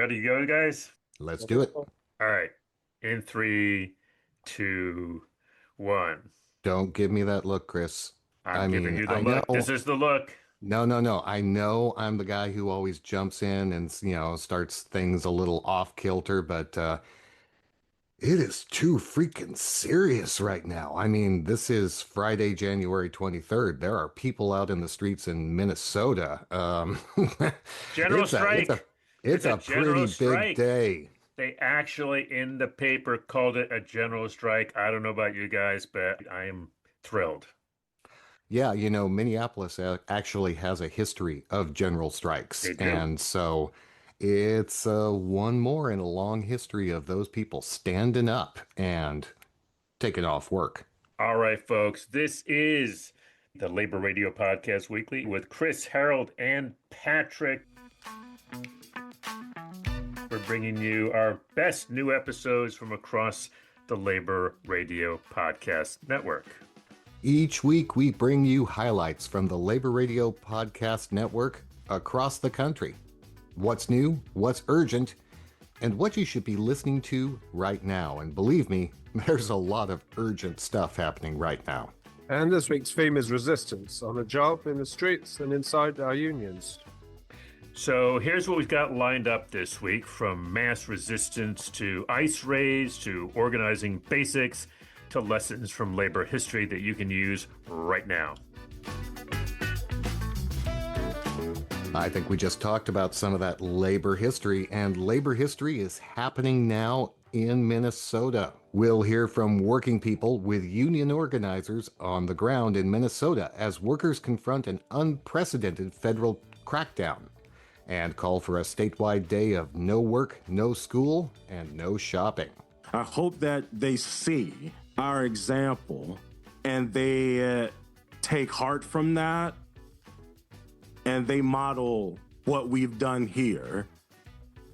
Ready to go, guys? Let's do it. All right. In three, two, one. Don't give me that look, Chris. I'm I giving mean, you the I look. This know. is the look. No. I know I'm the guy who always jumps in and, starts things a little off kilter, but it is too freaking serious right now. I mean, this is Friday, January 23rd. There are people out in the streets in Minnesota. General It's a it's a strike. it's It's a a pretty general big strike. day. They actually, in the paper, called it a general strike. I don't know about you guys, but I am thrilled. Yeah, Minneapolis actually has a history of general strikes. They do. And so it's one more in a long history of those people standing up and taking off work. All right, folks. This is the Labor Radio Podcast Weekly with Chris, Harold, and Patrick. We're bringing you our best new episodes from across the Labor Radio Podcast Network. Each week, we bring you highlights from the Labor Radio Podcast Network across the country. What's new, what's urgent, and what you should be listening to right now. And believe me, there's a lot of urgent stuff happening right now. And this week's theme is resistance on the job, in the streets, and inside our unions. So here's what we've got lined up this week, from mass resistance to ice raids to organizing basics to lessons from labor history that you can use right now. I think we just talked about some of that labor history, and labor history is happening now in Minnesota. We'll hear from working people with union organizers on the ground in Minnesota as workers confront an unprecedented federal crackdown and call for a statewide day of no work, no school, and no shopping. I hope that they see our example and they take heart from that and they model what we've done here,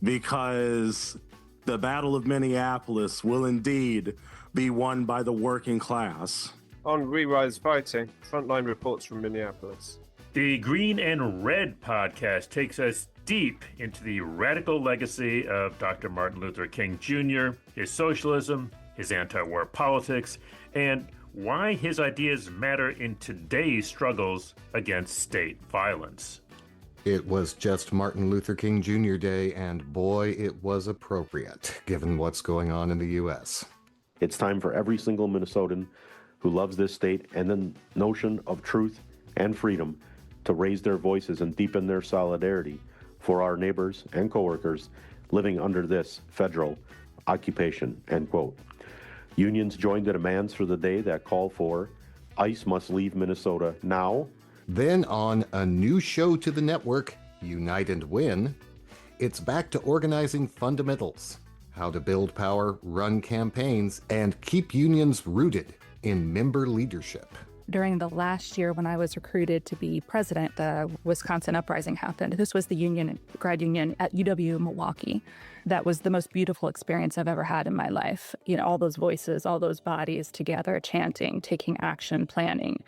because the Battle of Minneapolis will indeed be won by the working class. On Re-Rise Fighting, frontline reports from Minneapolis. The Green and Red podcast takes us deep into the radical legacy of Dr. Martin Luther King Jr., his socialism, his anti-war politics, and why his ideas matter in today's struggles against state violence. It was just Martin Luther King Jr. Day, and boy, it was appropriate, given what's going on in the U.S. It's time for every single Minnesotan who loves this state and the notion of truth and freedom to raise their voices and deepen their solidarity for our neighbors and coworkers living under this federal occupation, end quote. Unions joined the demands for the day that call for ICE must leave Minnesota now. Then on a new show to the network, Unite and Win, it's back to organizing fundamentals, how to build power, run campaigns, and keep unions rooted in member leadership. During the last year when I was recruited to be president, the Wisconsin Uprising happened. This was the grad union at UW-Milwaukee. That was the most beautiful experience I've ever had in my life. All those voices, all those bodies together, chanting, taking action, planning,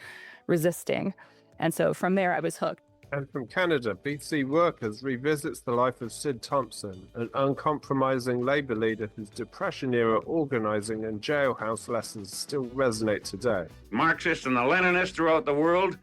resisting. And so from there, I was hooked. And from Canada, BC Workers revisits the life of Sid Thompson, an uncompromising labor leader whose Depression-era organizing and jailhouse lessons still resonate today. Marxists and the Leninists throughout the world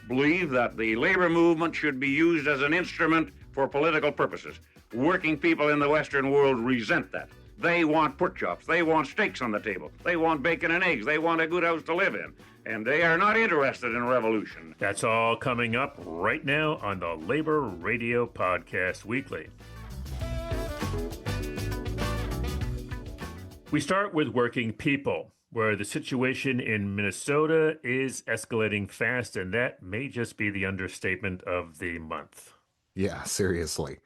believe that the labor movement should be used as an instrument for political purposes. Working people in the Western world resent that. They want pork chops. They want steaks on the table. They want bacon and eggs. They want a good house to live in. And they are not interested in revolution. That's all coming up right now on the Labor Radio Podcast Weekly. We start with working people, where the situation in Minnesota is escalating fast, and that may just be the understatement of the month. Yeah, seriously.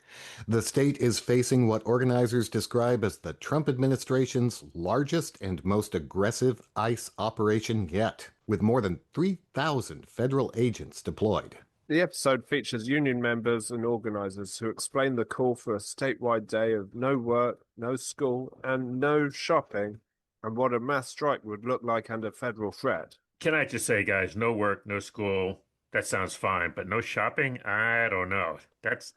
The state is facing what organizers describe as the Trump administration's largest and most aggressive ICE operation yet, with more than 3,000 federal agents deployed. The episode features union members and organizers who explain the call for a statewide day of no work, no school, and no shopping, and what a mass strike would look like under federal threat. Can I just say, guys, no work, no school, that sounds fine, but no shopping? I don't know. That's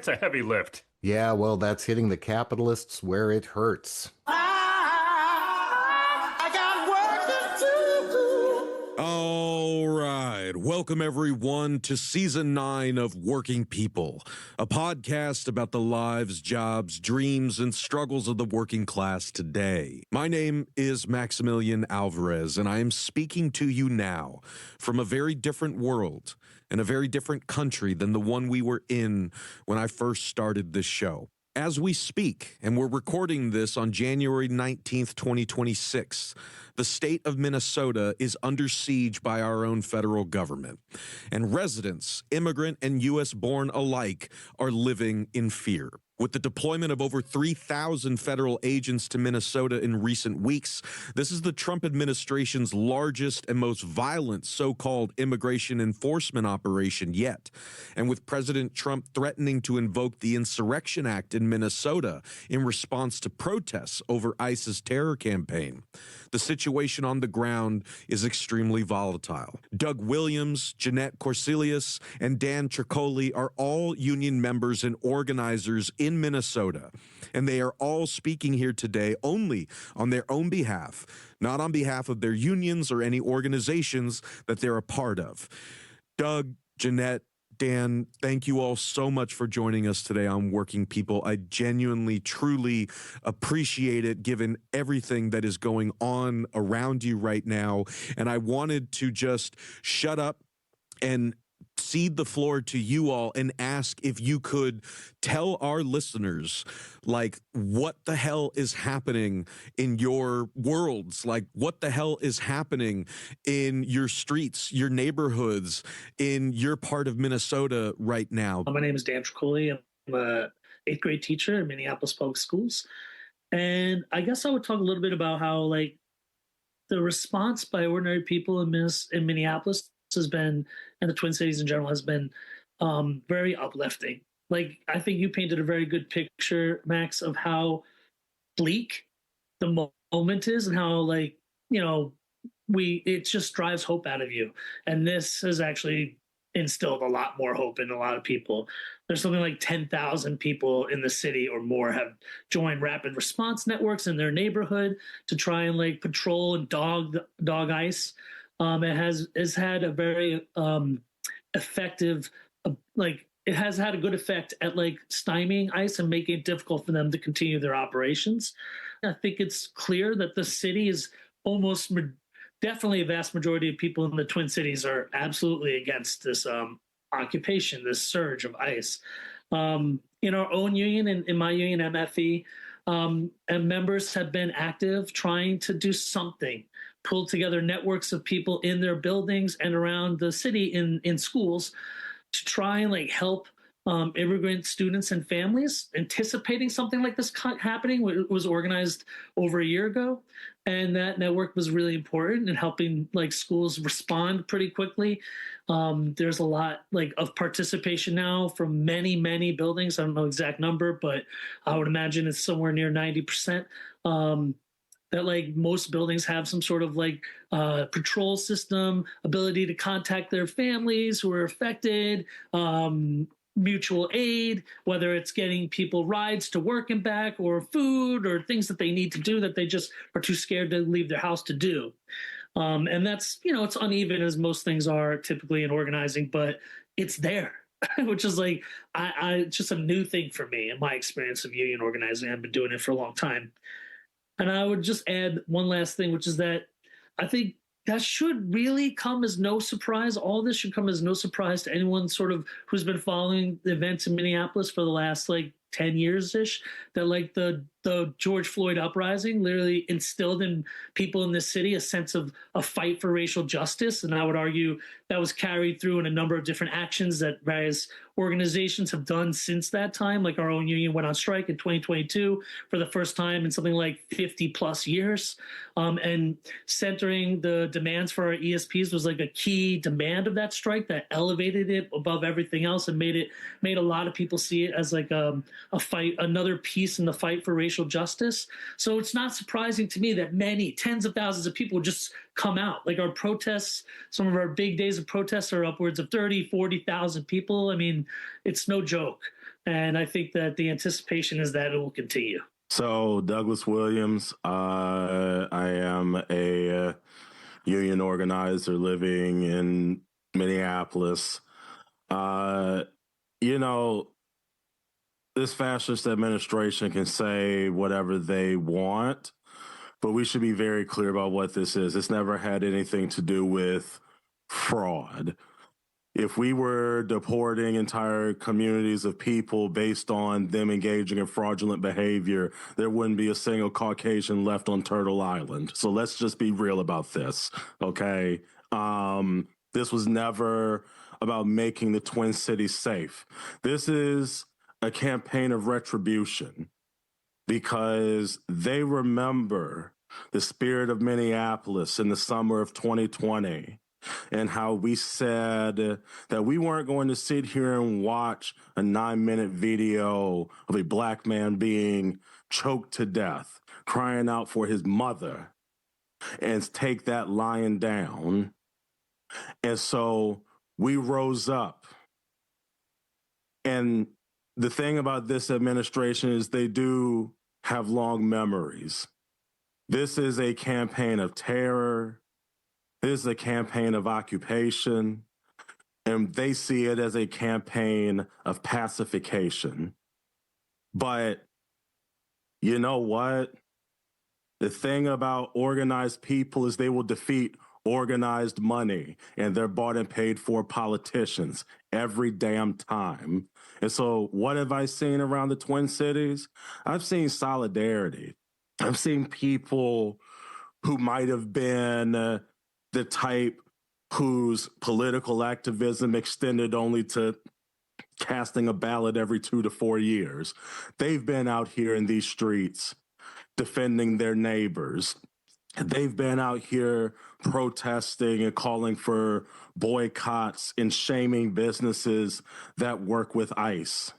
a heavy lift. Yeah, well, that's hitting the capitalists where it hurts. All right. Welcome, everyone, to Season 9 of Working People, a podcast about the lives, jobs, dreams, and struggles of the working class today. My name is Maximilian Alvarez, and I am speaking to you now from a very different world and a very different country than the one we were in when I first started this show. As we speak, and we're recording this on January 19th, 2026, the state of Minnesota is under siege by our own federal government, and residents, immigrant and U.S.-born alike, are living in fear. With the deployment of over 3,000 federal agents to Minnesota in recent weeks, this is the Trump administration's largest and most violent so-called immigration enforcement operation yet. And with President Trump threatening to invoke the Insurrection Act in Minnesota in response to protests over ICE's terror campaign, the situation on the ground is extremely volatile. Doug Williams, Jeanette Corsilius, and Dan Tricoli are all union members and organizers in Minnesota, and they are all speaking here today only on their own behalf, not on behalf of their unions or any organizations that they're a part of. Doug, Jeanette, Dan, thank you all so much for joining us today on Working People. I genuinely, truly appreciate it, given everything that is going on around you right now. And I wanted to just shut up and cede the floor to you all and ask if you could tell our listeners, like, what the hell is happening in your worlds? Like, what the hell is happening in your streets, your neighborhoods, in your part of Minnesota right now? My name is Dan Tricoli. I'm a 8th grade teacher in Minneapolis Public Schools. And I guess I would talk a little bit about how, like, the response by ordinary people in Minneapolis has been, and the Twin Cities in general, has been very uplifting. Like, I think you painted a very good picture, Max, of how bleak the moment is and how, like, you know, it just drives hope out of you. And this has actually instilled a lot more hope in a lot of people. There's something like 10,000 people in the city or more have joined rapid response networks in their neighborhood to try and, like, patrol and dog ICE. It has had a very effective, it has had a good effect at, like, stymieing ICE and making it difficult for them to continue their operations. I think it's clear that the city is definitely a vast majority of people in the Twin Cities are absolutely against this occupation, this surge of ICE. In our own union, in my union, MFE, and members have been active trying to do something, pull together networks of people in their buildings and around the city in schools to try and, like, help immigrant students and families. Anticipating something like this happening, it was organized over a year ago, and that network was really important in helping, like, schools respond pretty quickly. There's a lot, like, of participation now from many buildings. I don't know the exact number, but I would imagine it's somewhere near 90%. That, like, most buildings have some sort of, like, patrol system, ability to contact their families who are affected, mutual aid, whether it's getting people rides to work and back, or food, or things that they need to do that they just are too scared to leave their house to do. And that's, you know, it's uneven, as most things are typically in organizing, but it's there. Which is, like, it's just a new thing for me in my experience of union organizing. I've been doing it for a long time. And I would just add one last thing, which is that I think that should really come as no surprise. All this should come as no surprise to anyone sort of who's been following the events in Minneapolis for the last, like, 10 years-ish, that, like, the George Floyd uprising literally instilled in people in this city a sense of a fight for racial justice. And I would argue that was carried through in a number of different actions that various organizations have done since that time. Like, our own union went on strike in 2022 for the first time in something like 50 plus years. And centering the demands for our ESPs was, like, a key demand of that strike that elevated it above everything else and made a lot of people see it as, like, a fight, another piece in the fight for racial justice. So it's not surprising to me that many tens of thousands of people just come out. Like, our protests, some of our big days of protests are upwards of 30, 40,000 people. I mean, it's no joke. And I think that the anticipation is that it will continue. So, Douglas Williams, I am a union organizer living in Minneapolis. You know, this fascist administration can say whatever they want, but we should be very clear about what this is. It's never had anything to do with fraud. If we were deporting entire communities of people based on them engaging in fraudulent behavior, there wouldn't be a single Caucasian left on Turtle Island. So let's just be real about this, okay? This was never about making the Twin Cities safe. This is a campaign of retribution because they remember the spirit of Minneapolis in the summer of 2020 and how we said that we weren't going to sit here and watch a 9-minute video of a black man being choked to death, crying out for his mother, and take that lying down. And so we rose up. And the thing about this administration is they do have long memories. This is a campaign of terror. This is a campaign of occupation, and they see it as a campaign of pacification. But you know what? The thing about organized people is they will defeat organized money, and they're bought and paid for politicians every damn time. And so what have I seen around the Twin Cities? I've seen solidarity. I've seen people who might have been the type whose political activism extended only to casting a ballot every 2 to 4 years. They've been out here in these streets defending their neighbors. They've been out here protesting and calling for boycotts and shaming businesses that work with ICE.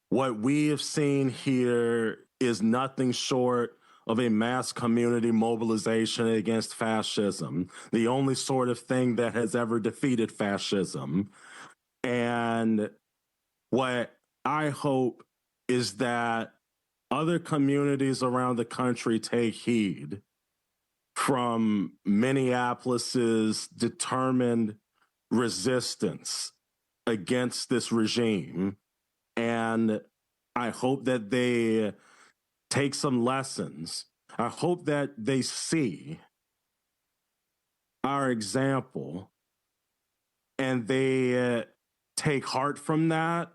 What we have seen here is nothing short of a mass community mobilization against fascism, the only sort of thing that has ever defeated fascism. And what I hope is that other communities around the country take heed from Minneapolis's determined resistance against this regime. And I hope that they take some lessons. I hope that they see our example and they take heart from that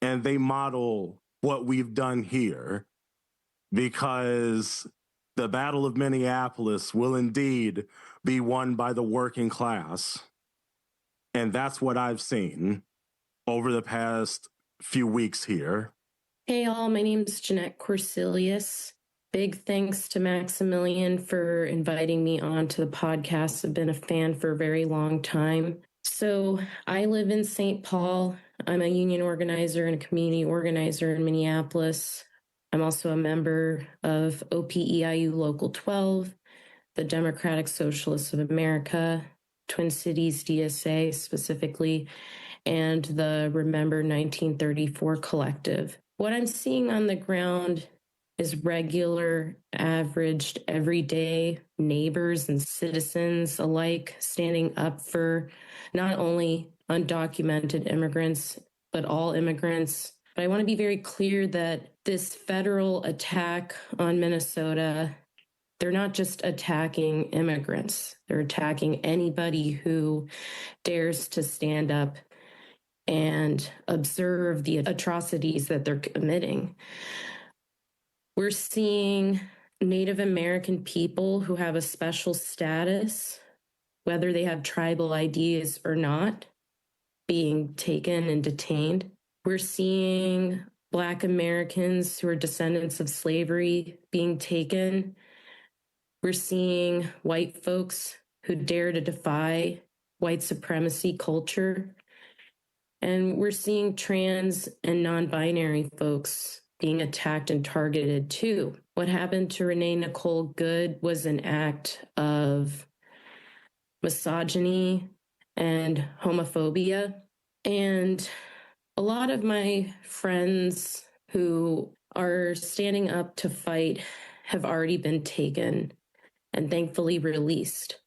and they model what we've done here, because the Battle of Minneapolis will indeed be won by the working class. And that's what I've seen over the past few weeks here. Hey all, my name is Jeanette Corsilius. Big thanks to Maximilian for inviting me onto the podcast. I've been a fan for a very long time. So I live in St. Paul. I'm a union organizer and a community organizer in Minneapolis. I'm also a member of OPEIU Local 12, the Democratic Socialists of America, Twin Cities DSA specifically, and the Remember 1934 Collective. What I'm seeing on the ground is regular, averaged, everyday neighbors and citizens alike standing up for not only undocumented immigrants, but all immigrants. But I want to be very clear that this federal attack on Minnesota, they're not just attacking immigrants. They're attacking anybody who dares to stand up and observe the atrocities that they're committing. We're seeing Native American people who have a special status, whether they have tribal IDs or not, being taken and detained. We're seeing Black Americans who are descendants of slavery being taken. We're seeing white folks who dare to defy white supremacy culture. And we're seeing trans and non-binary folks being attacked and targeted too. What happened to Renee Nicole Good was an act of misogyny and homophobia. And A lot of my friends who are standing up to fight have already been taken and thankfully released.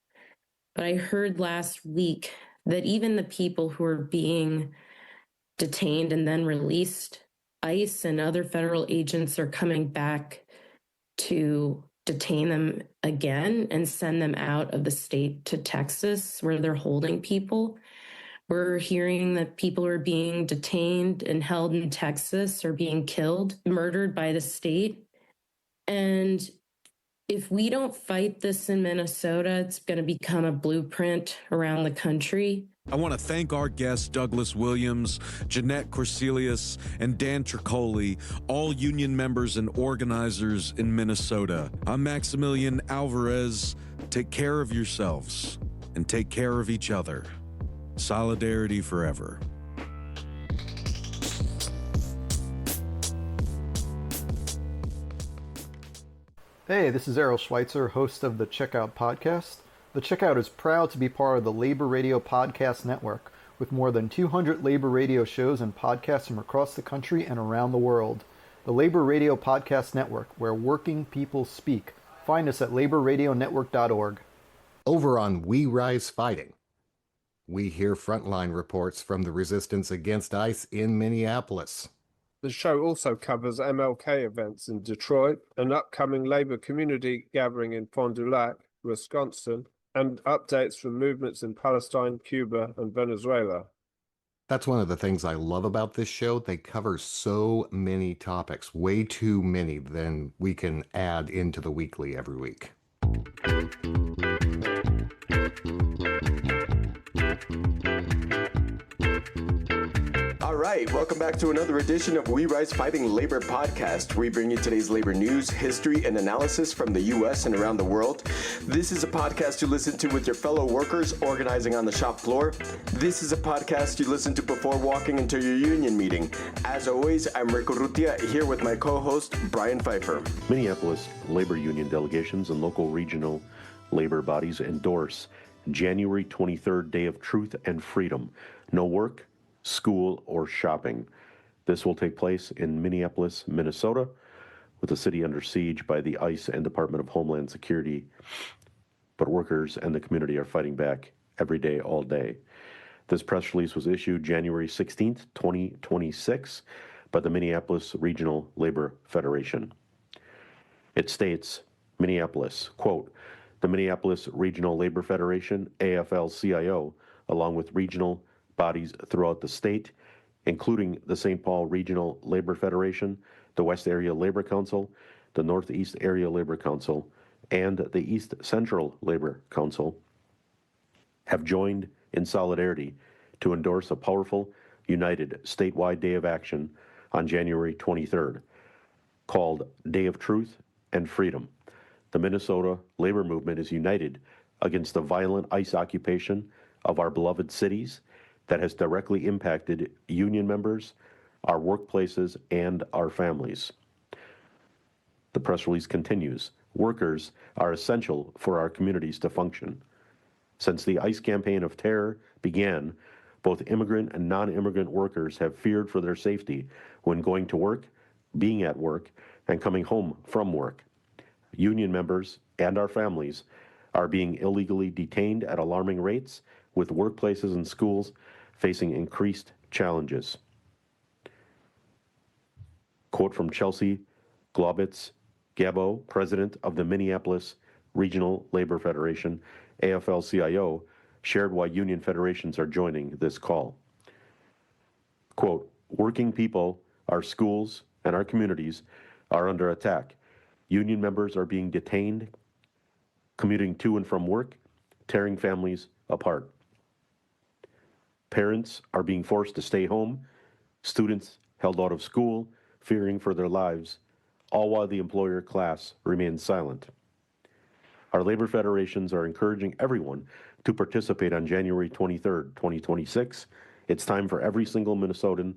But I heard last week that even the people who are being detained and then released, ICE and other federal agents are coming back to detain them again and send them out of the state to Texas, where they're holding people. We're hearing that people are being detained and held in Texas or being killed, murdered by the state. And if we don't fight this in Minnesota, it's going to become a blueprint around the country. I want to thank our guests, Douglas Williams, Jeanette Corselius, and Dan Tricoli, all union members and organizers in Minnesota. I'm Maximilian Alvarez. Take care of yourselves and take care of each other. Solidarity forever. Hey, this is Errol Schweitzer, host of the Checkout Podcast. The Checkout is proud to be part of the Labor Radio Podcast Network, with more than 200 labor radio shows and podcasts from across the country and around the world. The Labor Radio Podcast Network, where working people speak. Find us at laborradionetwork.org. Over on We Rise Fighting, we hear frontline reports from the resistance against ICE in Minneapolis. The show also covers MLK events in Detroit, an upcoming labor community gathering in Fond du Lac, Wisconsin, and updates from movements in Palestine, Cuba, and Venezuela. That's one of the things I love about this show. They cover so many topics, way too many than we can add into the weekly every week. All right, welcome back to another edition of We Rise Fighting Labor Podcast. We bring you today's labor news, history, and analysis from the U.S. and around the world. This is a podcast you listen to with your fellow workers organizing on the shop floor. This is a podcast you listen to before walking into your union meeting. As always, I'm Rick Urrutia, here with my co-host, Brian Pfeiffer. Minneapolis labor union delegations and local regional labor bodies endorse January 23rd Day of Truth and Freedom. No work, school, or shopping. This will take place in Minneapolis, Minnesota, with the city under siege by the ICE and Department of Homeland Security. But workers and the community are fighting back every day, all day. This press release was issued January 16th, 2026 by the Minneapolis Regional Labor Federation. It states, Minneapolis, quote, the Minneapolis Regional Labor Federation, AFL-CIO, along with regional bodies throughout the state, including the St. Paul Regional Labor Federation, the West Area Labor Council, the Northeast Area Labor Council, and the East Central Labor Council, have joined in solidarity to endorse a powerful, united statewide day of action on January 23rd, called Day of Truth and Freedom. The Minnesota labor movement is united against the violent ICE occupation of our beloved cities that has directly impacted union members, our workplaces, and our families. The press release continues, workers are essential for our communities to function. Since the ICE campaign of terror began, both immigrant and non-immigrant workers have feared for their safety when going to work, being at work, and coming home from work. Union members and our families are being illegally detained at alarming rates, with workplaces and schools facing increased challenges. Quote from Chelsea Globitz-Gabo, president of the Minneapolis Regional Labor Federation, AFL-CIO, shared why union federations are joining this call. Quote, working people, our schools, and our communities are under attack. Union members are being detained, commuting to and from work, tearing families apart. Parents are being forced to stay home, students held out of school, fearing for their lives, all while the employer class remains silent. Our labor federations are encouraging everyone to participate on January 23rd, 2026. It's time for every single Minnesotan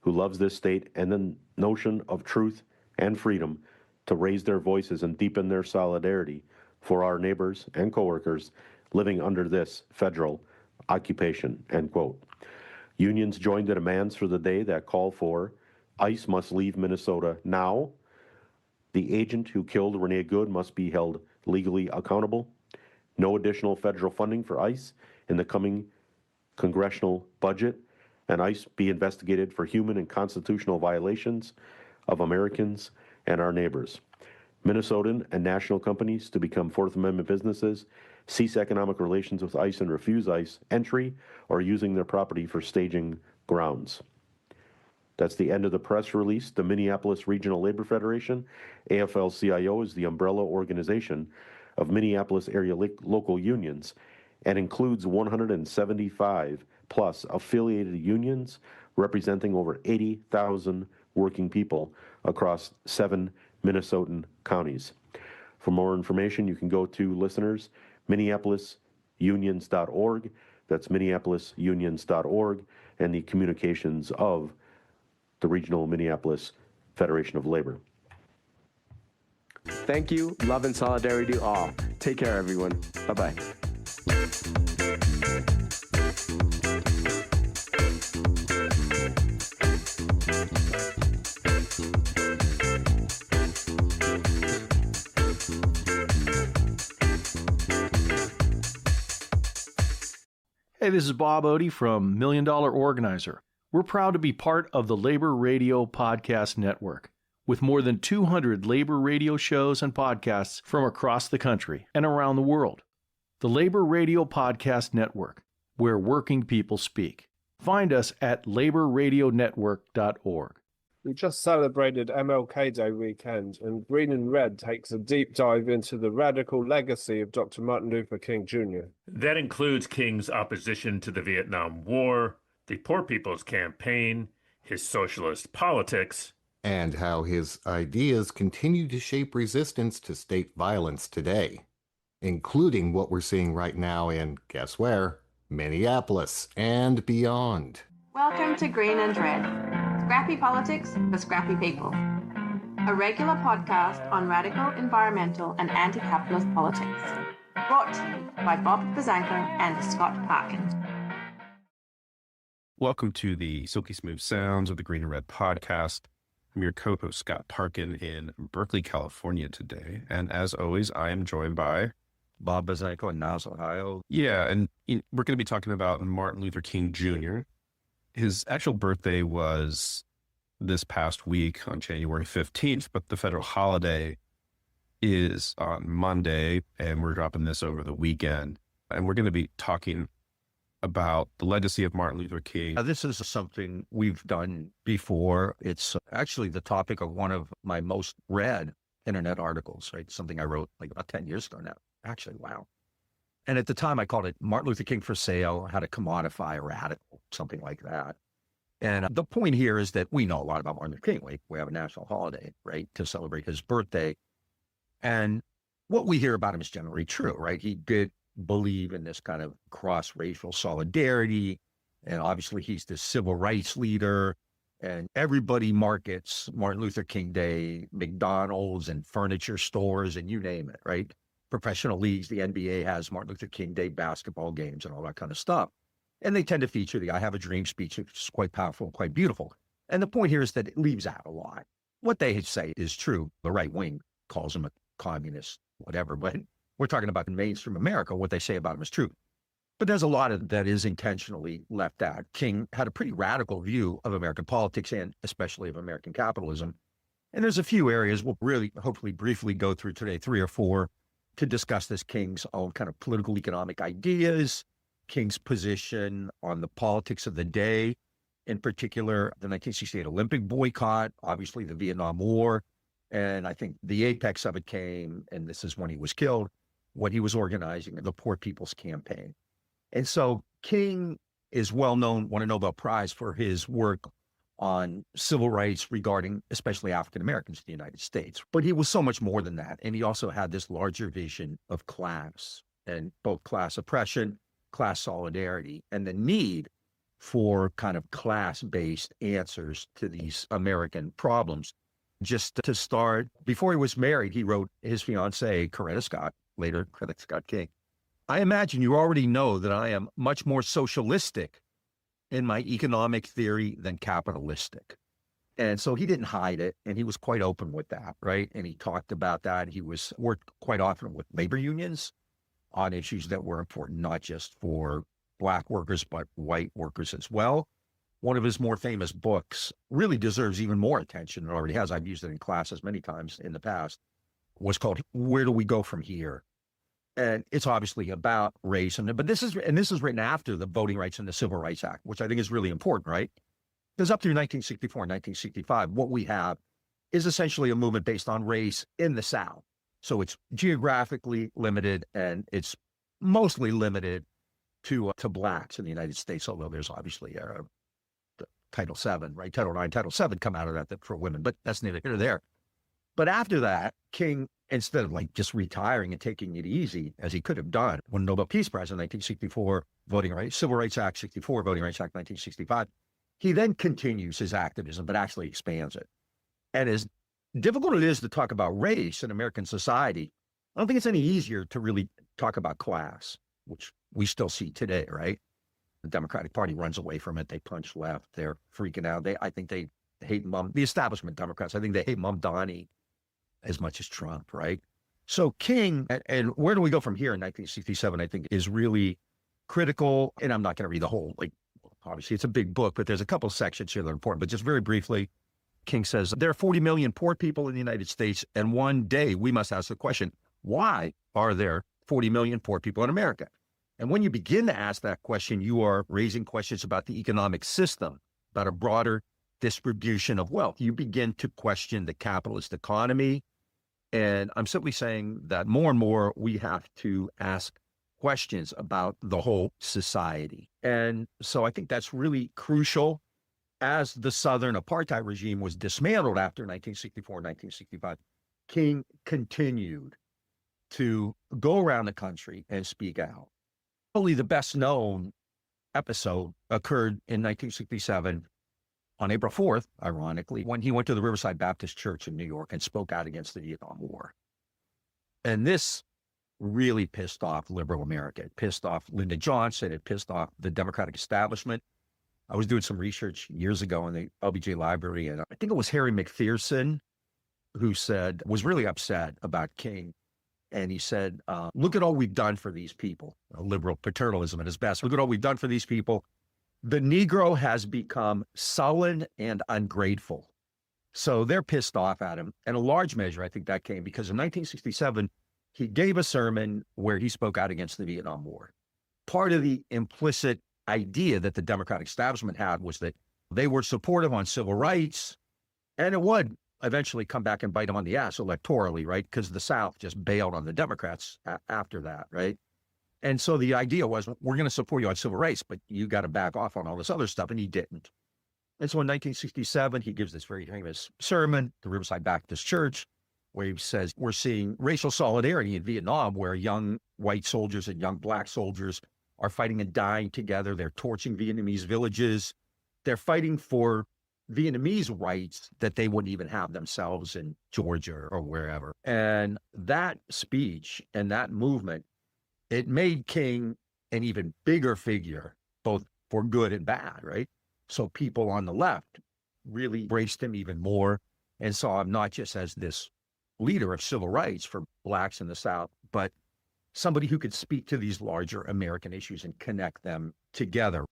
who loves this state and the notion of truth and freedom to raise their voices and deepen their solidarity for our neighbors and coworkers living under this federal occupation, end quote. Unions joined the demands for the day that call for ICE must leave Minnesota now. The agent who killed Renee Good must be held legally accountable. No additional federal funding for ICE in the coming congressional budget, and ICE be investigated for human and constitutional violations of Americans and our neighbors. Minnesotan and national companies to become Fourth Amendment businesses, cease economic relations with ICE and refuse ICE entry or using their property for staging grounds. That's the end of the press release. The Minneapolis Regional Labor Federation, AFL-CIO, is the umbrella organization of Minneapolis area local unions and includes 175 plus affiliated unions representing over 80,000 working people across 7 Minnesotan counties. For more information, you can go to, listeners, minneapolisunions.org. That's minneapolisunions.org, and the communications of the Regional Minneapolis Federation of Labor. Thank you, love and solidarity to all. Take care, everyone. Bye-bye. Hey, this is Bob Odie from $1 Million Organizer. We're proud to be part of the Labor Radio Podcast Network, with more than 200 labor radio shows and podcasts from across the country and around the world. The Labor Radio Podcast Network, where working people speak. Find us at laborradionetwork.org. We just celebrated MLK Day weekend, and Green and Red takes a deep dive into the radical legacy of Dr. Martin Luther King Jr. That includes King's opposition to the Vietnam War, the Poor People's Campaign, his socialist politics, and how his ideas continue to shape resistance to state violence today, including what we're seeing right now in, guess where, Minneapolis and beyond. Welcome to Green and Red. Scrappy politics for scrappy people. A regular podcast on radical, environmental, and anti-capitalist politics. Brought to you by Bob Bazanko and Scott Parkin. Welcome to the silky smooth sounds of the Green and Red podcast. I'm your co-host, Scott Parkin, in Berkeley, California today. And as always, I am joined by Bob Bazanko in Niles, Ohio. Yeah, and we're going to be talking about Martin Luther King Jr. His actual birthday was this past week on January 15th, but the federal holiday is on Monday, and we're dropping this over the weekend. And we're going to be talking about the legacy of Martin Luther King. This is something we've done before. It's actually the topic of one of my most read internet articles, right? Something I wrote like about 10 years ago now. Actually, wow. And at the time I called it Martin Luther King for Sale, How to Commodify a Radical, something like that. And the point here is that we know a lot about Martin Luther King. We have a national holiday, right, to celebrate his birthday. And what we hear about him is generally true, right? He did believe in this kind of cross-racial solidarity. And obviously he's the civil rights leader. And everybody markets Martin Luther King Day, McDonald's and furniture stores and you name it, right? Professional leagues, the NBA has Martin Luther King Day basketball games and all that kind of stuff. And they tend to feature the I Have a Dream speech, which is quite powerful, quite beautiful. And the point here is that it leaves out a lot. What they say is true. The right wing calls him a communist, whatever, but we're talking about in mainstream America, what they say about him is true. But there's a lot of that is intentionally left out. King had a pretty radical view of American politics and especially of American capitalism. And there's a few areas we'll really, hopefully briefly go through today, 3 or 4, to discuss this King's own kind of political economic ideas, King's position on the politics of the day, in particular, the 1968 Olympic boycott, obviously the Vietnam War. And I think the apex of it came, and this is when he was killed, what he was organizing, the Poor People's Campaign. And so King is well known, won a Nobel Prize for his work on civil rights regarding especially African Americans in the United States. But he was so much more than that. And he also had this larger vision of class and both class oppression, class solidarity, and the need for kind of class-based answers to these American problems. Just to start, before he was married, he wrote his fiancée, Coretta Scott, later Coretta Scott King, I imagine you already know that I am much more socialistic in my economic theory than capitalistic. And so he didn't hide it, and he was quite open with that, right? And he talked about that. He worked quite often with labor unions on issues that were important, not just for Black workers, but white workers as well. One of his more famous books really deserves even more attention than it already has. I've used it in classes many times in the past. Was called "Where Do We Go From Here?" And it's obviously about race, but this is written after the Voting Rights and the Civil Rights Act, which I think is really important, right? Because up through 1964 and 1965, what we have is essentially a movement based on race in the South. So it's geographically limited, and it's mostly limited to Blacks in the United States, although there's obviously Title VII, right? Title IX, Title VII come out of that for women, but that's neither here nor there. But after that, King, instead of like just retiring and taking it easy, as he could have done, won Nobel Peace Prize in 1964, Voting Rights, Civil Rights Act 64, Voting Rights Act 1965, he then continues his activism, but actually expands it. And as difficult it is to talk about race in American society, I don't think it's any easier to really talk about class, which we still see today, right? The Democratic Party runs away from it. They punch left. They're freaking out. I think they hate the establishment Democrats. I think they hate Donnie as much as Trump, right? So King, and Where Do We Go From Here in 1967, I think is really critical. And I'm not going to read the whole, obviously it's a big book, but there's a couple of sections here that are important. But just very briefly, King says, there are 40 million poor people in the United States, and one day we must ask the question, why are there 40 million poor people in America? And when you begin to ask that question, you are raising questions about the economic system, about a broader distribution of wealth. You begin to question the capitalist economy. And I'm simply saying that more and more we have to ask questions about the whole society. And so I think that's really crucial. As the Southern apartheid regime was dismantled after 1964, 1965, King continued to go around the country and speak out. Probably the best known episode occurred in 1967 on April 4th, ironically, when he went to the Riverside Baptist Church in New York and spoke out against the Vietnam War. And this really pissed off liberal America. It pissed off Lyndon Johnson. It pissed off the Democratic establishment. I was doing some research years ago in the LBJ library, and I think it was Harry McPherson who was really upset about King. And he said, look at all we've done for these people. Liberal paternalism at his best. Look at all we've done for these people. The Negro has become sullen and ungrateful. So they're pissed off at him. And a large measure, I think that came because in 1967, he gave a sermon where he spoke out against the Vietnam War. Part of the implicit idea that the Democratic establishment had was that they were supportive on civil rights, and it would eventually come back and bite them on the ass electorally, right? Because the South just bailed on the Democrats after that, right? And so the idea was, we're going to support you on civil rights, but you got to back off on all this other stuff, and he didn't. And so in 1967, he gives this very famous sermon, the Riverside Baptist Church, where he says, we're seeing racial solidarity in Vietnam, where young white soldiers and young Black soldiers are fighting and dying together. They're torching Vietnamese villages. They're fighting for Vietnamese rights that they wouldn't even have themselves in Georgia or wherever. And that speech and that movement, it made King an even bigger figure, both for good and bad, right? So people on the left really embraced him even more and saw him not just as this leader of civil rights for Blacks in the South, but somebody who could speak to these larger American issues and connect them together.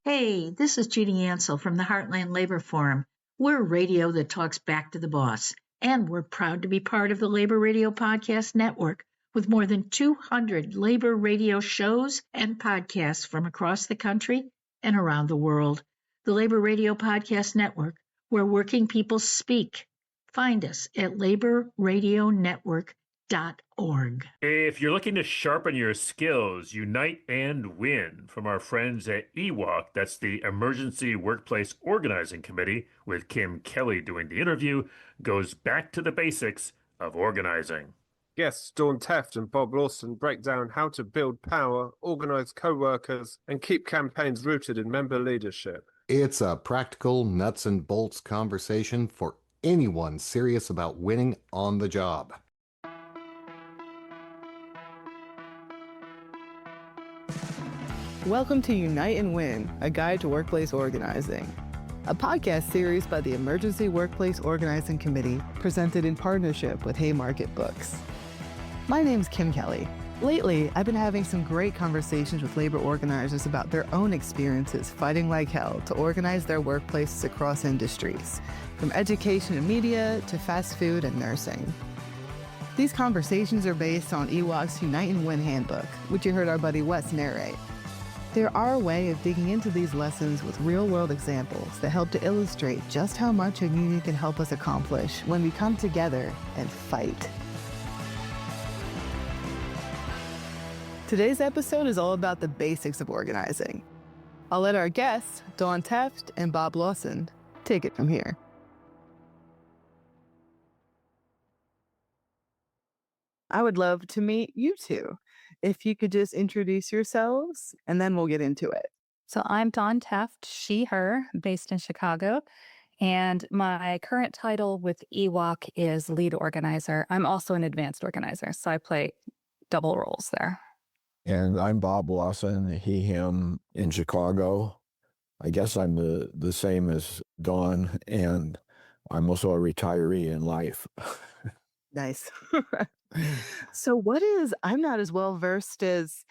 Hey, this is Judy Ansell from the Heartland Labor Forum. We're radio that talks back to the boss, and we're proud to be part of the Labor Radio Podcast Network with more than 200 labor radio shows and podcasts from across the country and around the world. The Labor Radio Podcast Network, where working people speak. Find us at laborradionetwork.org. If you're looking to sharpen your skills, unite and win from our friends at EWOC, that's the Emergency Workplace Organizing Committee, with Kim Kelly doing the interview, goes back to the basics of organizing. Guests Dawn Teft and Bob Lawson break down how to build power, organize co-workers, and keep campaigns rooted in member leadership. It's a practical, nuts and bolts conversation for anyone serious about winning on the job. Welcome to Unite and Win, a guide to workplace organizing, a podcast series by the Emergency Workplace Organizing Committee, presented in partnership with Haymarket Books. My name's Kim Kelly. Lately, I've been having some great conversations with labor organizers about their own experiences fighting like hell to organize their workplaces across industries, from education and media to fast food and nursing. These conversations are based on EWOC's Unite and Win handbook, which you heard our buddy Wes narrate. They're our way of digging into these lessons with real-world examples that help to illustrate just how much a union can help us accomplish when we come together and fight. Today's episode is all about the basics of organizing. I'll let our guests, Dawn Teft and Bob Lawson, take it from here. I would love to meet you two. If you could just introduce yourselves, and then we'll get into it. So I'm Dawn Teft, she, her, based in Chicago. And my current title with EWOC is lead organizer. I'm also an advanced organizer, so I play double roles there. And I'm Bob Lawson, he, him in Chicago. I guess I'm the same as Dawn, and I'm also a retiree in life. Nice. So I'm not as well versed as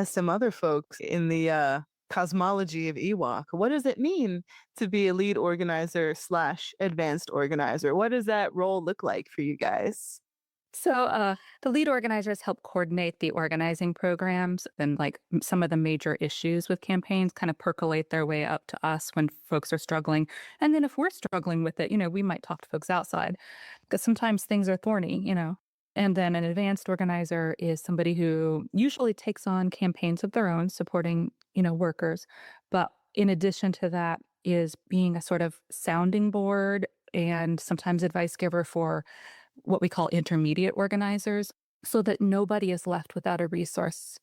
some other folks in the cosmology of EWOC. What does it mean to be a lead organizer / advanced organizer? What does that role look like for you guys? So the lead organizers help coordinate the organizing programs, and like some of the major issues with campaigns kind of percolate their way up to us when folks are struggling. And then if we're struggling with it, we might talk to folks outside because sometimes things are thorny, And then an advanced organizer is somebody who usually takes on campaigns of their own, supporting, workers. But in addition to that is being a sort of sounding board and sometimes advice giver for what we call intermediate organizers, so that nobody is left without a resource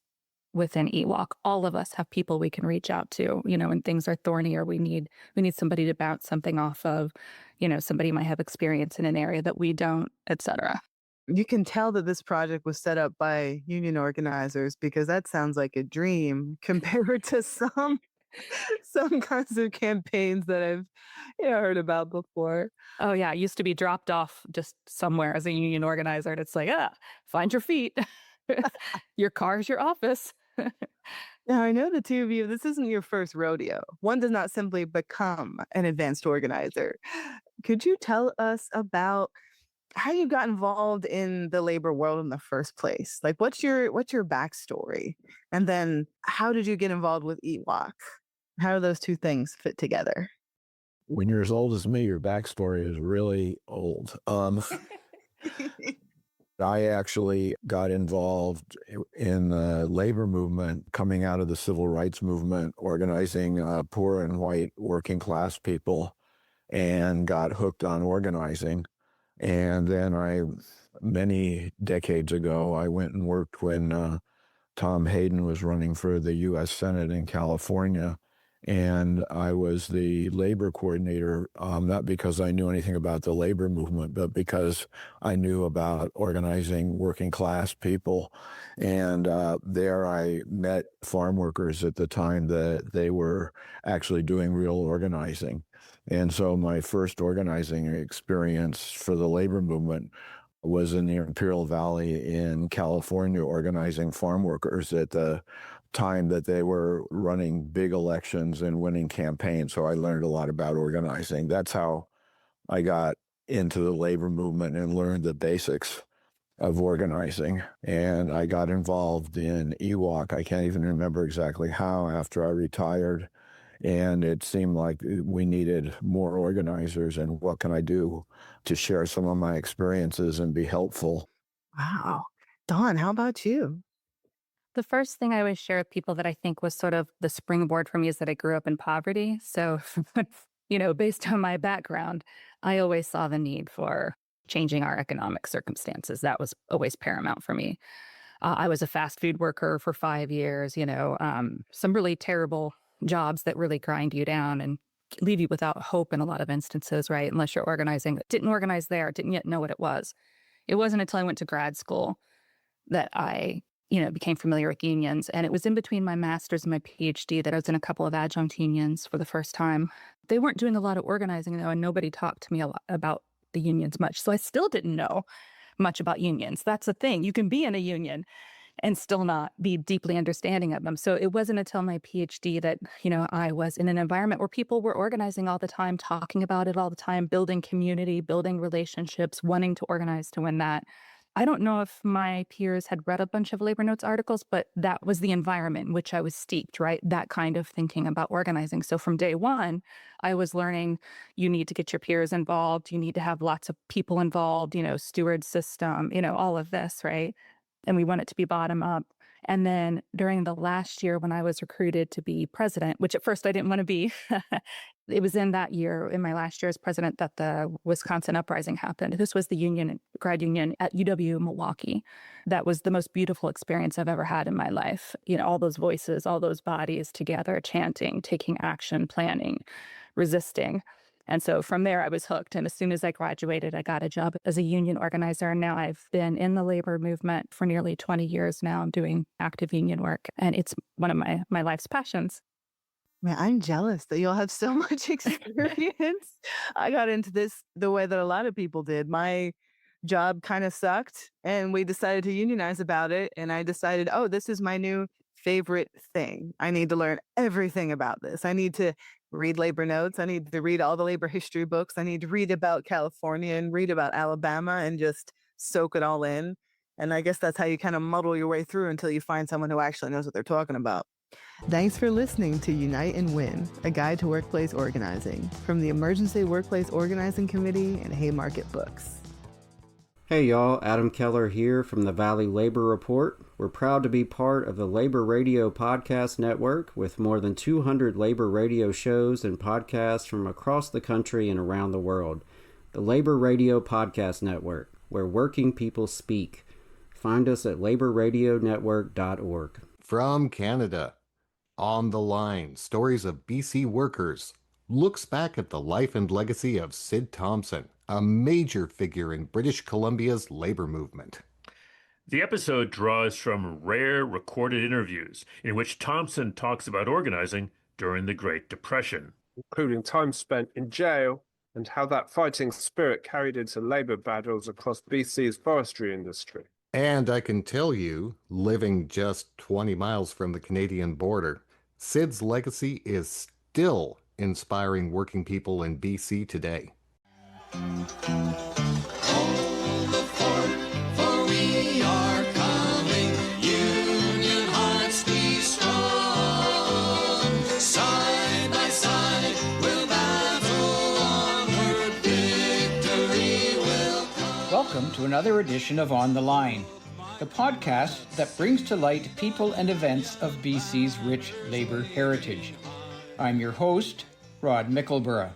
within EWOC. All of us have people we can reach out to, when things are thorny or we need somebody to bounce something off of, somebody might have experience in an area that we don't, etc. You can tell that this project was set up by union organizers because that sounds like a dream compared to some kinds of campaigns that I've heard about before. Oh yeah, I used to be dropped off just somewhere as a union organizer, and it's like, find your feet. Your car is your office. Now, I know the two of you, this isn't your first rodeo. One does not simply become an advanced organizer. Could you tell us about how you got involved in the labor world in the first place? Like, what's your backstory? And then how did you get involved with EWOC? How do those two things fit together? When you're as old as me, your backstory is really old. I actually got involved in the labor movement coming out of the civil rights movement, organizing poor and white working class people, and got hooked on organizing. And then many decades ago, I went and worked when Tom Hayden was running for the U.S. Senate in California. And I was the labor coordinator, not because I knew anything about the labor movement, but because I knew about organizing working class people. And there I met farm workers at the time that they were actually doing real organizing. And so my first organizing experience for the labor movement was in the Imperial Valley in California, organizing farm workers at the time that they were running big elections and winning campaigns. So I learned a lot about organizing. That's how I got into the labor movement and learned the basics of organizing. And I got involved in EWOC. I can't even remember exactly how after I retired. And it seemed like we needed more organizers, and what can I do to share some of my experiences and be helpful? Wow. Dawn, how about you? The first thing I always share with people that I think was sort of the springboard for me is that I grew up in poverty. So, based on my background, I always saw the need for changing our economic circumstances. That was always paramount for me. I was a fast food worker for 5 years, some really terrible jobs that really grind you down and leave you without hope in a lot of instances, right? Unless you're organizing. Didn't organize there, didn't yet know what it was. It wasn't until I went to grad school that I, became familiar with unions. And it was in between my master's and my PhD that I was in a couple of adjunct unions for the first time. They weren't doing a lot of organizing, though, and nobody talked to me a lot about the unions much. So I still didn't know much about unions. That's the thing. You can be in a union and still not be deeply understanding of them. So it wasn't until my PhD that, I was in an environment where people were organizing all the time, talking about it all the time, building community, building relationships, wanting to organize to win that. I don't know if my peers had read a bunch of Labor Notes articles, but that was the environment in which I was steeped, right? That kind of thinking about organizing. So from day one, I was learning you need to get your peers involved. You need to have lots of people involved, steward system, all of this, right? And we want it to be bottom up. And then during the last year when I was recruited to be president, which at first I didn't want to be, it was in that year, in my last year as president, that the Wisconsin uprising happened. This was the grad union at UW-Milwaukee. That was the most beautiful experience I've ever had in my life. All those voices, all those bodies together, chanting, taking action, planning, resisting. And so from there, I was hooked. And as soon as I graduated, I got a job as a union organizer. And now I've been in the labor movement for nearly 20 years now. I'm doing active union work. And it's one of my life's passions. Man, I'm jealous that you'll have so much experience. I got into this the way that a lot of people did. My job kind of sucked, and we decided to unionize about it. And I decided, oh, this is my new favorite thing. I need to learn everything about this. I need to read labor notes. I need to read all the labor history books. I need to read about California and read about Alabama and just soak it all in. And I guess that's how you kind of muddle your way through until you find someone who actually knows what they're talking about. Thanks for listening to Unite and Win, a guide to workplace organizing from the Emergency Workplace Organizing Committee and Haymarket Books. Hey y'all, Adam Keller here from the Valley Labor Report. We're proud to be part of the Labor Radio Podcast Network with more than 200 labor radio shows and podcasts from across the country and around the world. The Labor Radio Podcast Network, where working people speak. Find us at laborradionetwork.org. From Canada, On the Line, Stories of BC Workers, looks back at the life and legacy of Sid Thompson, a major figure in British Columbia's labor movement. The episode draws from rare recorded interviews in which Thompson talks about organizing during the Great Depression, including time spent in jail and how that fighting spirit carried into labor battles across BC's forestry industry. And I can tell you, living just 20 miles from the Canadian border, Sid's legacy is still inspiring working people in BC today. Welcome to another edition of On the Line, the podcast that brings to light people and events of BC's rich labor heritage. I'm your host, Rod Mickelborough.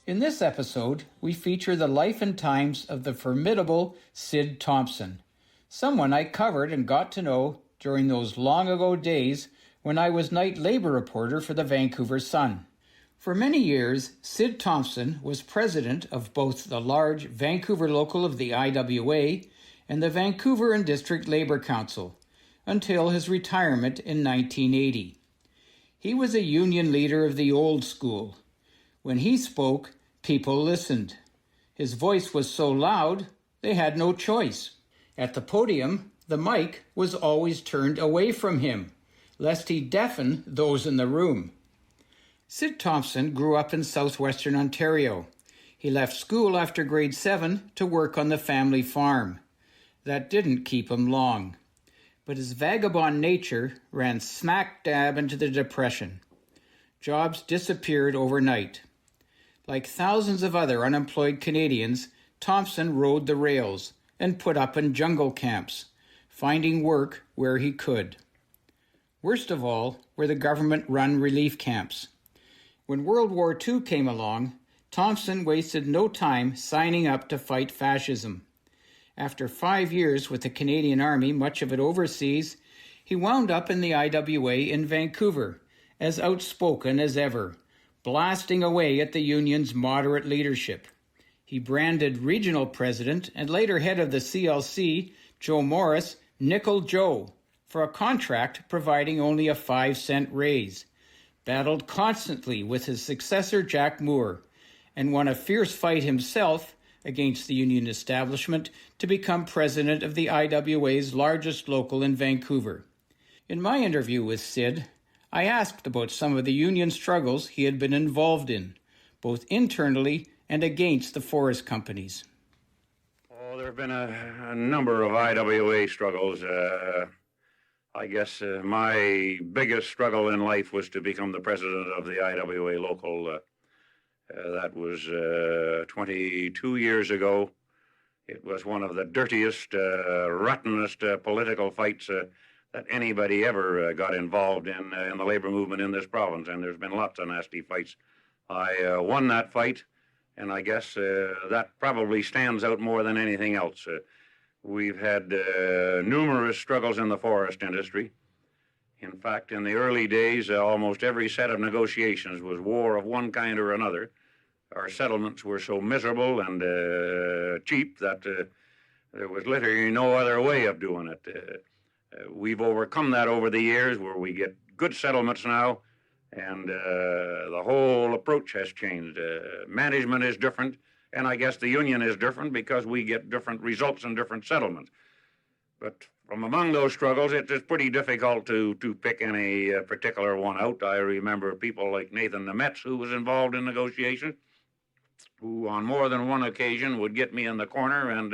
In this episode, we feature the life and times of the formidable Sid Thompson, someone I covered and got to know during those long ago days when I was night labor reporter for the Vancouver Sun. For many years, Sid Thompson was president of both the large Vancouver local of the IWA and the Vancouver and District Labor Council, until his retirement in 1980. He was a union leader of the old school. When he spoke, people listened. His voice was so loud, they had no choice. At the podium, the mic was always turned away from him, lest he deafen those in the room. Sid Thompson grew up in southwestern Ontario. He left school after grade 7 to work on the family farm. That didn't keep him long. But his vagabond nature ran smack dab into the Depression. Jobs disappeared overnight. Like thousands of other unemployed Canadians, Thompson rode the rails and put up in jungle camps, finding work where he could. Worst of all were the government-run relief camps. When World War II came along, Thompson wasted no time signing up to fight fascism. After 5 years with the Canadian Army, much of it overseas, he wound up in the IWA in Vancouver, as outspoken as ever, blasting away at the union's moderate leadership. He branded regional president and later head of the CLC, Joe Morris, Nickel Joe, for a contract providing only a 5-cent raise, battled constantly with his successor Jack Moore, and won a fierce fight himself against the union establishment to become president of the IWA's largest local in Vancouver. In my interview with Sid, I asked about some of the union struggles he had been involved in, both internally and against the forest companies. Oh, there have been a number of IWA struggles. I guess my biggest struggle in life was to become the president of the IWA local. That was 22 years ago. It was one of the dirtiest, rottenest political fights that anybody ever got involved in the labor movement in this province, and there's been lots of nasty fights. I won that fight, and I guess that probably stands out more than anything else. We've had numerous struggles in the forest industry. In fact, in the early days, almost every set of negotiations was war of one kind or another. Our settlements were so miserable and cheap that there was literally no other way of doing it. We've overcome that over the years, where we get good settlements now, and the whole approach has changed. Management is different, and I guess the union is different because we get different results and different settlements. But from among those struggles, it's pretty difficult to pick any particular one out. I remember people like Nathan Nemetz, who was involved in negotiations, who on more than one occasion would get me in the corner and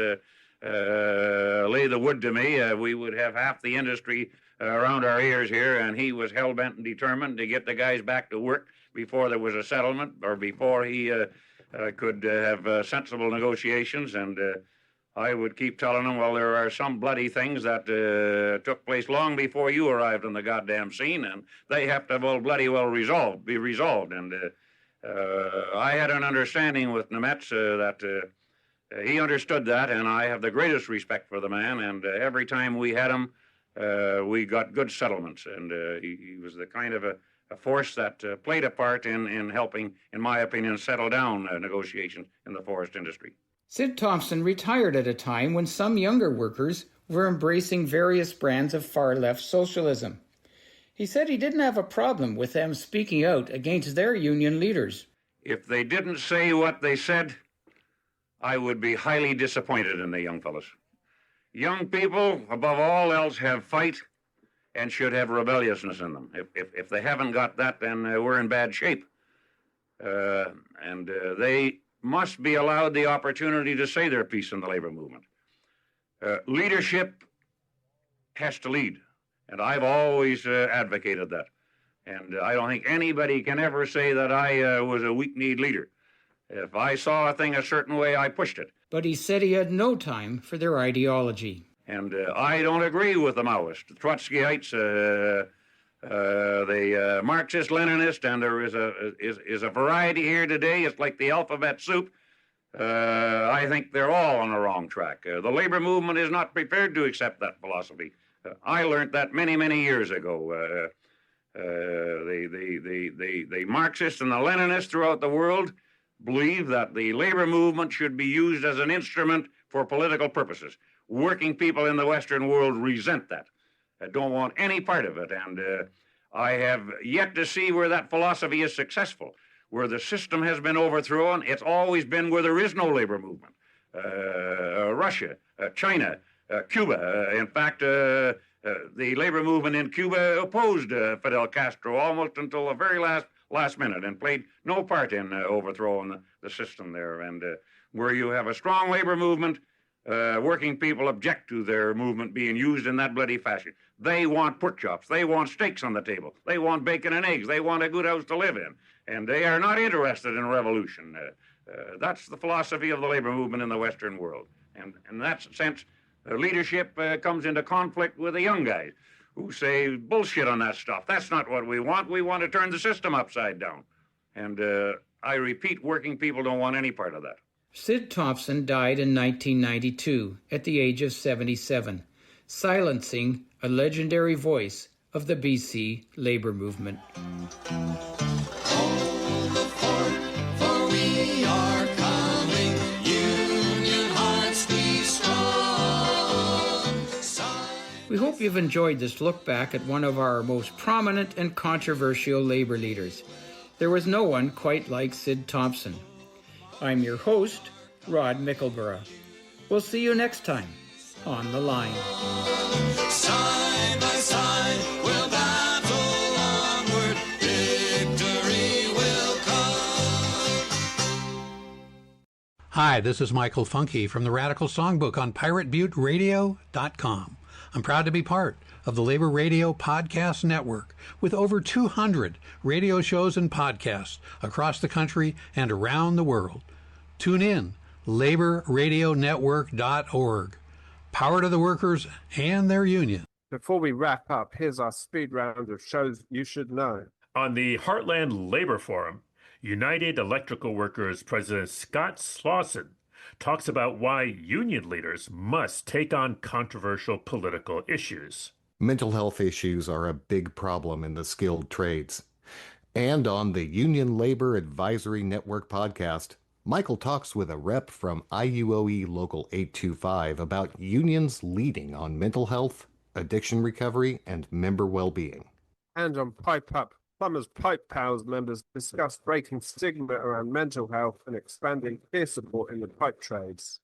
lay the wood to me. We would have half the industry around our ears here, and he was hell-bent and determined to get the guys back to work before there was a settlement or before he could have sensible negotiations. And I would keep telling him, well, there are some bloody things that took place long before you arrived on the goddamn scene, and they have to bloody well be resolved. And I had an understanding with Nemetz that he understood that, and I have the greatest respect for the man, and every time we had him, we got good settlements, and he was the kind of a force that played a part in helping, in my opinion, settle down negotiations in the forest industry. Sid Thompson retired at a time when some younger workers were embracing various brands of far-left socialism. He said he didn't have a problem with them speaking out against their union leaders. If they didn't say what they said, I would be highly disappointed in the young fellas. Young people, above all else, have fight and should have rebelliousness in them. If they haven't got that, then we're in bad shape. And they must be allowed the opportunity to say their piece in the labor movement. Leadership has to lead, and I've always advocated that. And I don't think anybody can ever say that I was a weak-kneed leader. If I saw a thing a certain way, I pushed it. But he said he had no time for their ideology. And I don't agree with the Maoists, the Trotskyites, the Marxist-Leninist, and there is a variety here today. It's like the alphabet soup. I think they're all on the wrong track. The labor movement is not prepared to accept that philosophy. I learned that many, many years ago. The Marxists and the Leninists throughout the world believe that the labor movement should be used as an instrument for political purposes. Working people in the Western world resent that. Don't want any part of it. And I have yet to see where that philosophy is successful. Where the system has been overthrown, it's always been where there is no labor movement. Russia, China, Cuba. In fact, the labor movement in Cuba opposed Fidel Castro almost until the very last minute and played no part in overthrowing the system there. And where you have a strong labor movement, working people object to their movement being used in that bloody fashion. They want pork chops. They want steaks on the table. They want bacon and eggs. They want a good house to live in. And they are not interested in revolution. That's the philosophy of the labor movement in the Western world. And in that sense, leadership comes into conflict with the young guys who say, bullshit on that stuff. That's not what we want. We want to turn the system upside down. And I repeat, working people don't want any part of that. Sid Thompson died in 1992 at the age of 77, silencing a legendary voice of the BC labor movement. We hope you've enjoyed this look back at one of our most prominent and controversial labor leaders. There was no one quite like Sid Thompson. I'm your host, Rod Mickleborough. We'll see you next time on The Line. Side by side, we'll battle onward. Victory will come. Hi, this is Michael Funky from the Radical Songbook on PirateButteRadio.com. I'm proud to be part of the Labor Radio Podcast Network with over 200 radio shows and podcasts across the country and around the world. Tune in, laborradionetwork.org. Power to the workers and their union. Before we wrap up, here's our speed round of shows you should know. On the Heartland Labor Forum, United Electrical Workers President Scott Slauson talks about why union leaders must take on controversial political issues. Mental health issues are a big problem in the skilled trades. And on the Union Labor Advisory Network podcast, Michael talks with a rep from IUOE Local 825 about unions leading on mental health, addiction recovery, and member well-being. And on Pipe Up, Plumbers Pipe Pals members discuss breaking stigma around mental health and expanding peer support in the pipe trades.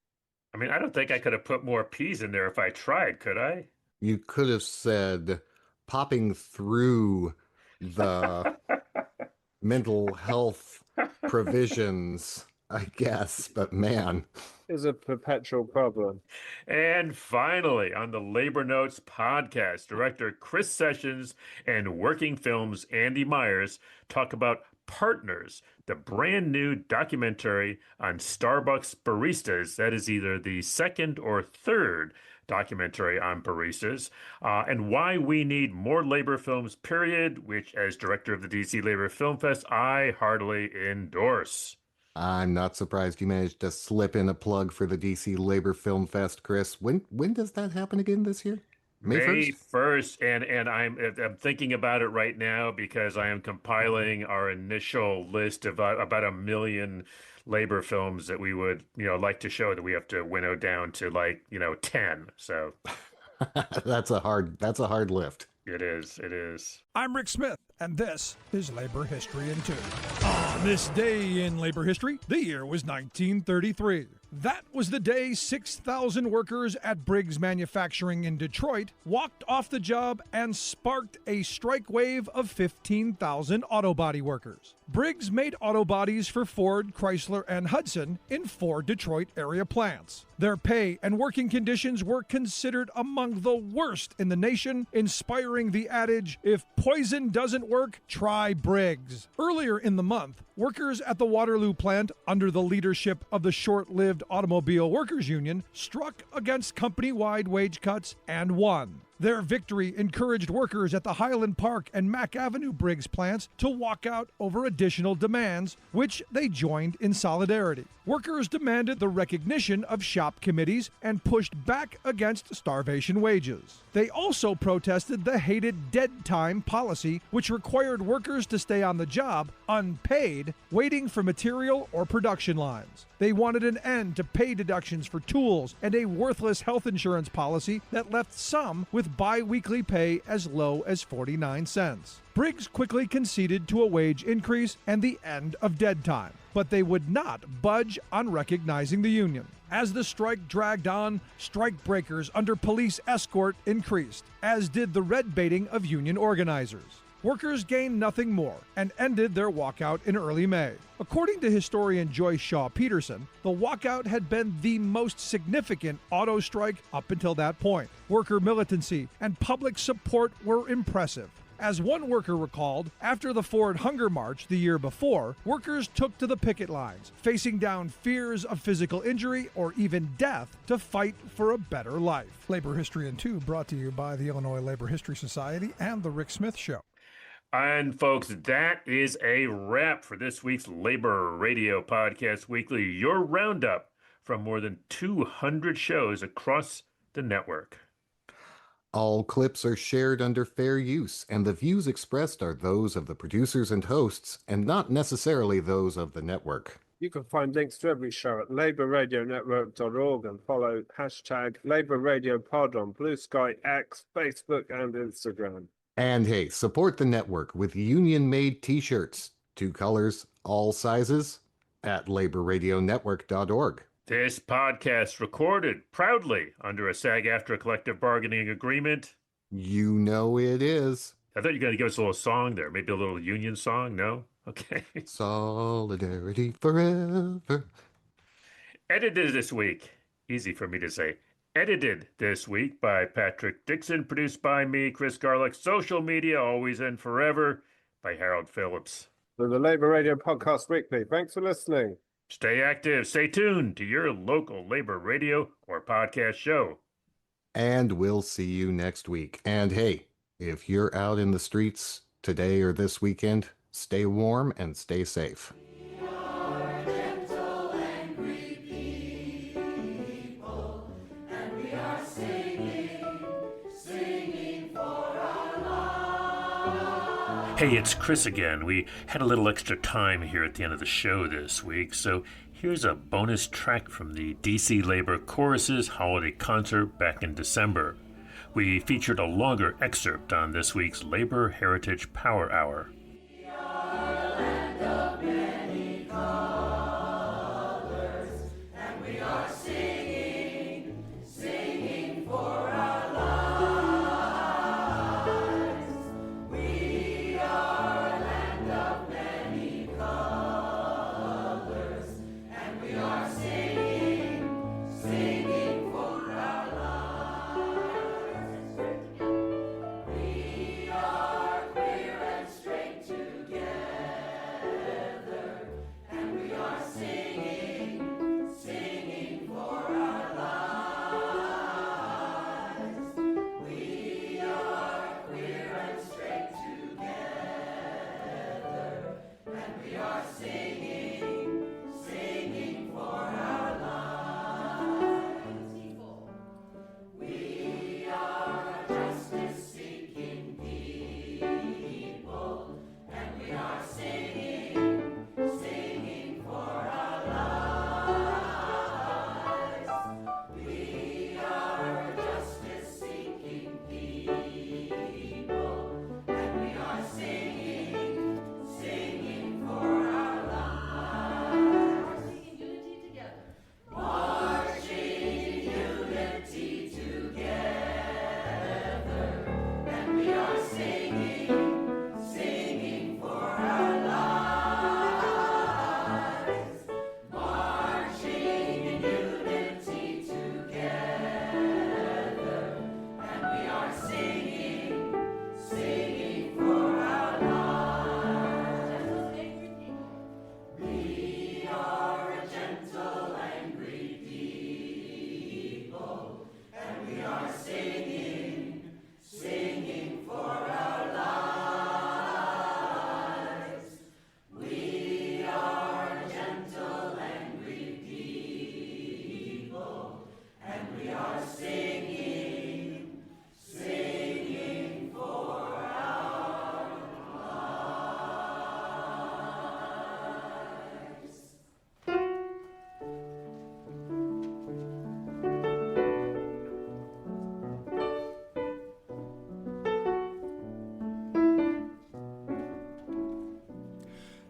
I mean, I don't think I could have put more P's in there if I tried, could I? You could have said popping through the mental health provisions, I guess, but man. Is a perpetual problem. And finally, on the Labor Notes podcast, director Chris Sessions and Working Films' Andy Myers talk about Partners, the brand new documentary on Starbucks baristas. That is either the second or third documentary on baristas, and why we need more labor films, period, which, as director of the DC Labor Film Fest, I heartily endorse. I'm not surprised you managed to slip in a plug for the DC Labor Film Fest, Chris. When does that happen again this year? May 1st, and I'm thinking about it right now because I am compiling our initial list of about 1 million labor films that we would like to show, that we have to winnow down to 10. So that's a hard lift. It is. I'm Rick Smith, and this is Labor History in 2. On this day in labor history, the year was 1933. That was the day 6,000 workers at Briggs Manufacturing in Detroit walked off the job and sparked a strike wave of 15,000 auto body workers. Briggs made auto bodies for Ford, Chrysler, and Hudson in 4 Detroit area plants. Their pay and working conditions were considered among the worst in the nation, inspiring the adage, if poison doesn't work, try Briggs. Earlier in the month, workers at the Waterloo plant, under the leadership of the short-lived Automobile Workers Union, struck against company-wide wage cuts and won. Their victory encouraged workers at the Highland Park and Mack Avenue Briggs plants to walk out over additional demands, which they joined in solidarity. Workers demanded the recognition of shop committees and pushed back against starvation wages. They also protested the hated dead time policy, which required workers to stay on the job unpaid, waiting for material or production lines. They wanted an end to pay deductions for tools and a worthless health insurance policy that left some with bi-weekly pay as low as 49 cents. Briggs quickly conceded to a wage increase and the end of dead time, but they would not budge on recognizing the union. As the strike dragged on, strike breakers under police escort increased, as did the red baiting of union organizers. Workers gained nothing more and ended their walkout in early May. According to historian Joyce Shaw Peterson, the walkout had been the most significant auto strike up until that point. Worker militancy and public support were impressive. As one worker recalled, after the Ford Hunger March the year before, workers took to the picket lines, facing down fears of physical injury or even death to fight for a better life. Labor History in 2 brought to you by the Illinois Labor History Society and The Rick Smith Show. And folks, that is a wrap for this week's Labor Radio Podcast Weekly, your roundup from more than 200 shows across the network. All clips are shared under fair use, and the views expressed are those of the producers and hosts, and not necessarily those of the network. You can find links to every show at labourradionetwork.org and follow hashtag Labour Radio Pod on Blue Sky, X, Facebook, and Instagram. And hey, support the network with union-made t-shirts, 2 colors, all sizes, at labourradionetwork.org. This podcast recorded proudly under a SAG-AFTRA collective bargaining agreement. You know it is. I thought you were going to give us a little song there. Maybe a little union song? No? Okay. Solidarity forever. Edited this week. Easy for me to say. Edited this week by Patrick Dixon. Produced by me, Chris Garlick. Social media, always and forever, by Harold Phillips. For the Labour Radio Podcast Weekly. Thanks for listening. Stay active. Stay tuned to your local labor radio or podcast show. And we'll see you next week. And hey, if you're out in the streets today or this weekend, stay warm and stay safe. Hey, it's Chris again. We had a little extra time here at the end of the show this week, so here's a bonus track from the DC Labor Chorus's holiday concert back in December. We featured a longer excerpt on this week's Labor Heritage Power Hour.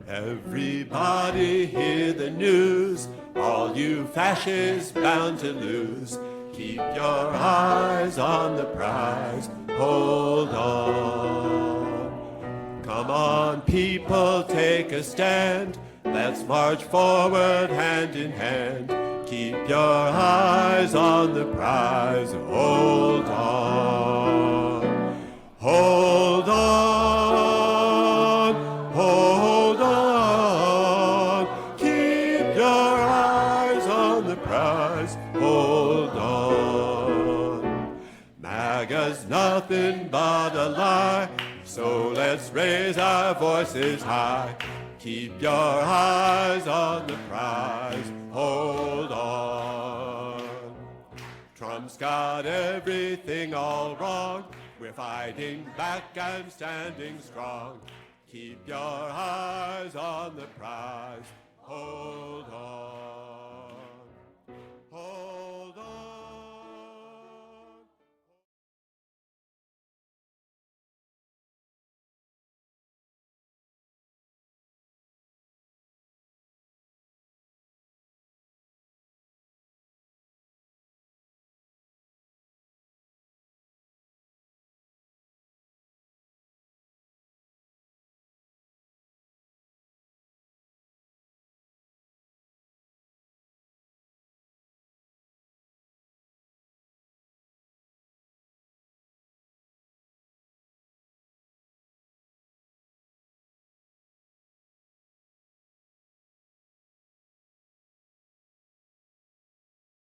Everybody hear the news, all you fascists bound to lose. Keep your eyes on the prize, hold on. Come on people, take a stand, let's march forward hand in hand. Keep your eyes on the prize, hold on. Hold on, hold on. Keep your eyes on the prize, hold on. MAGA's nothing but a lie, so let's raise our voices high. Keep your eyes on the prize, hold on. Trump's got everything all wrong. We're fighting back and standing strong. Keep your eyes on the prize, hold on.